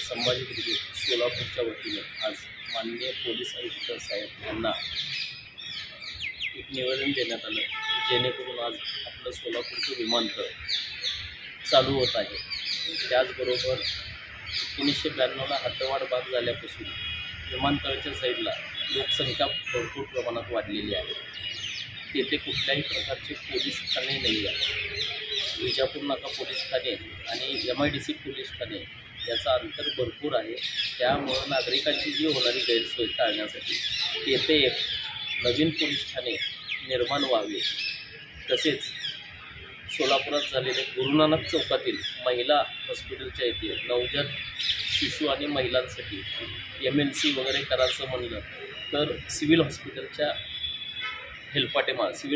Sambhaji brigade सोलापूरच्या वतीने आज माननीय पोलीस आयुक्त साहेब यांना एक निवेदन देण्यात आलं, जेणेकरून आज आपलं सोलापूरचं विमानतळ चालू होत आहे। त्याचबरोबर 1992ला हद्दवाढ भाग झाल्यापासून विमानतळाच्या साईडला लोकसंख्या भरपूर प्रमाणात वाढलेली आहे। तेथे कुठल्याही प्रकारचे पोलीस ठाणे नाही आहे। विजापूर नाका पोलीस ठाणे आणि MIDC पोलीस ठाणे याचा अंतर भरपूर आहे। त्यामुळे नागरिकांची जी होणारी गैरसोय टाळण्यासाठी तेथे एक नवीन पोलीस ठाणे निर्माण व्हावे। तसेच सोलापुरात झालेले गुरुनानक चौकातील महिला हॉस्पिटलच्या येथे नवजात शिशु आणि महिलांसाठी MLC वगैरे करायचं म्हणलं तर सिव्हिल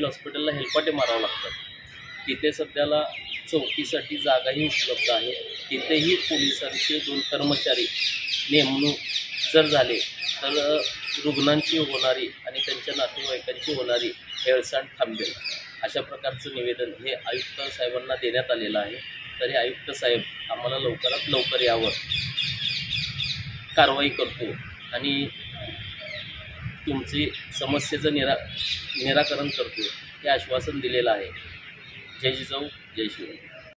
हॉस्पिटलला हेलपाटे मारावं लागतात। तिथे सध्याला चौकीसाठी जागाही उपलब्ध आहे। तिथेही पोलिसांचे 2 कर्मचारी नेमणूक जर झाले तर रुग्णांची होणारी आणि त्यांच्या नातेवाईकांची होणारी हेळसांड थांबेल। अशा प्रकारचं निवेदन हे आयुक्त साहेबांना देण्यात आलेलं आहे। तरी आयुक्त साहेब आम्हाला लवकरात लवकर यावर कारवाई करतो आणि तुमची समस्येचं निराकरण करतो हे आश्वासन दिलेलं आहे। जय जिजाऊ जय शिवराय।